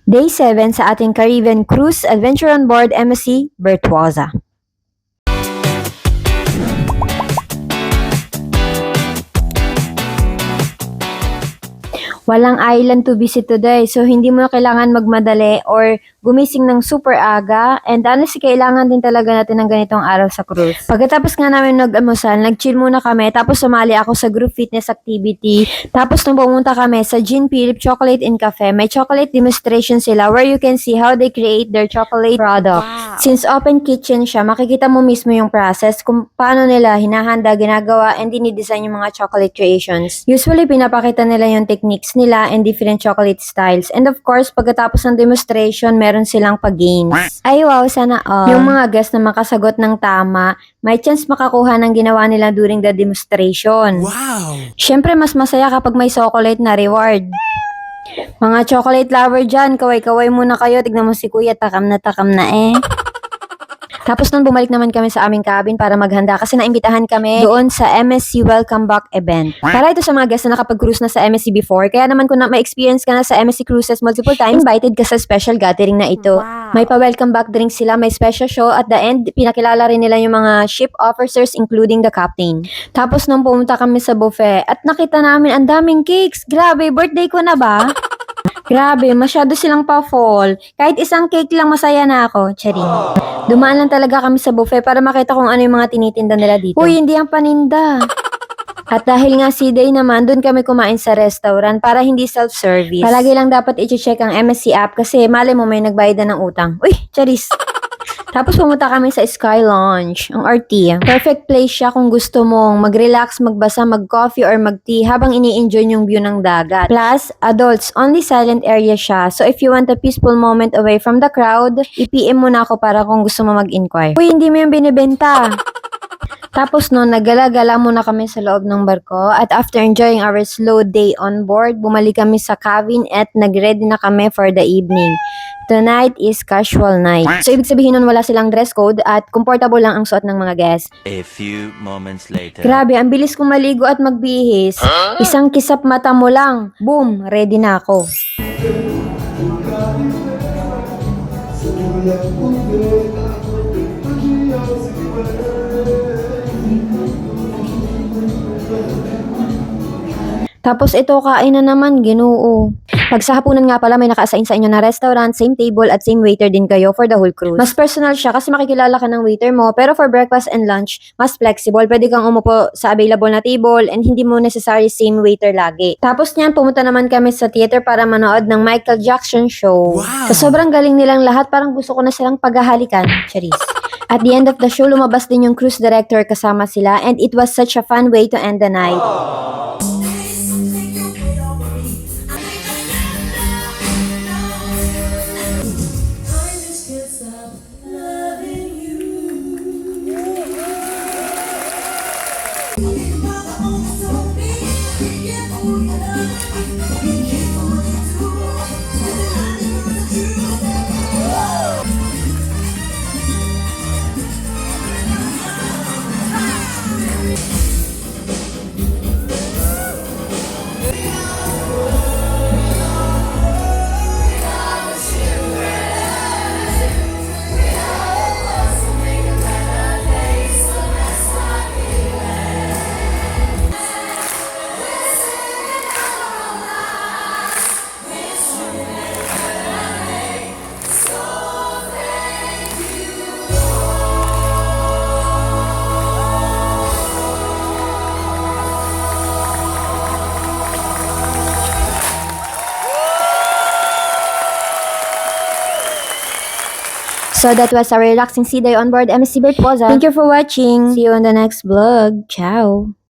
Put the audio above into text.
Day 7 sa ating Caribbean Cruise Adventure on board MSC Virtuosa. Walang island to visit today, so hindi mo na kailangan magmadali or gumising ng super aga. And honestly, kailangan din talaga natin ng ganitong araw sa cruise. Pagkatapos nga namin nag-almusal, nag-chill muna kami, tapos sumali ako sa group fitness activity. Tapos nung pumunta kami sa Jean Philip Chocolate and Cafe, may chocolate demonstration sila where you can see how they create their chocolate product. Wow. Since open kitchen siya, makikita mo mismo yung process kung paano nila hinahanda, ginagawa, and dinidesign yung mga chocolate creations. Usually, pinapakita nila yung techniques nila and different chocolate styles. And of course, pagkatapos ng demonstration, meron silang pag-games. Ay wow, sana all. Yung mga guests na makasagot ng tama, may chance makakuha ng ginawa nila during the demonstration. Wow! Syempre, mas masaya kapag may chocolate na reward. Mga chocolate lover dyan, kaway-kaway muna kayo. Tignan mo si kuya, takam na eh. Tapos nun bumalik naman kami sa aming cabin para maghanda kasi naimbitahan kami doon sa MSC Welcome Back event. Para ito sa mga guests na nakapag-cruise na sa MSC before, kaya naman kung may experience ka na sa MSC Cruises multiple times, invited ka sa special gathering na ito. Wow. May pa-welcome back drink sila, may special show at the end, pinakilala rin nila yung mga ship officers including the captain. Tapos nung pumunta kami sa buffet at nakita namin ang daming cakes. Grabe, birthday ko na ba? Grabe, masyado silang pa-fall. Kahit isang cake lang masaya na ako. Charing. Dumaan lang talaga kami sa buffet para makita kung ano yung mga tinitinda nila dito. Uy, hindi ang paninda. At dahil nga C-Day naman, dun kami kumain sa restaurant para hindi self-service. Palagi lang dapat i-check ang MSC app kasi mali mo may nagbayad na ng utang. Uy, charis. Tapos pumunta kami sa Sky Lounge, ang RT. Perfect place siya kung gusto mong mag-relax, magbasa, mag-coffee, or mag-tea habang ini-enjoy yung view ng dagat. Plus, adults, only silent area siya. So if you want a peaceful moment away from the crowd, i-PM mo na ako para kung gusto mo mag-inquire. Uy, hindi mo yung binibenta. Tapos noon, naggala-gala muna kami sa loob ng barko at after enjoying our slow day on board, bumalik kami sa cabin at nag-ready na kami for the evening. Tonight is casual night. So, ibig sabihin nun wala silang dress code at comfortable lang ang suot ng mga guests. A few moments later. Grabe, ang bilis kong maligo at magbihis. Isang kisap mata mo lang. Boom, ready na ako. Tapos ito, kain na naman, Ginoo. Pag sa hapunan nga pala, may naka-assign sa inyo na restaurant, same table at same waiter din kayo for the whole cruise. Mas personal siya kasi makikilala ka ng waiter mo, pero for breakfast and lunch, mas flexible. Pwede kang umupo sa available na table and hindi mo necessary same waiter lagi. Tapos niyan, pumunta naman kami sa theater para manood ng Michael Jackson show. Wow! Sa sobrang galing nilang lahat, parang gusto ko na silang paghahalikan. Charis. At the end of the show, lumabas din yung cruise director kasama sila and it was such a fun way to end the night. So that was a relaxing sea day on board MSC Virtuosa. Thank you for watching. See you on the next vlog. Ciao.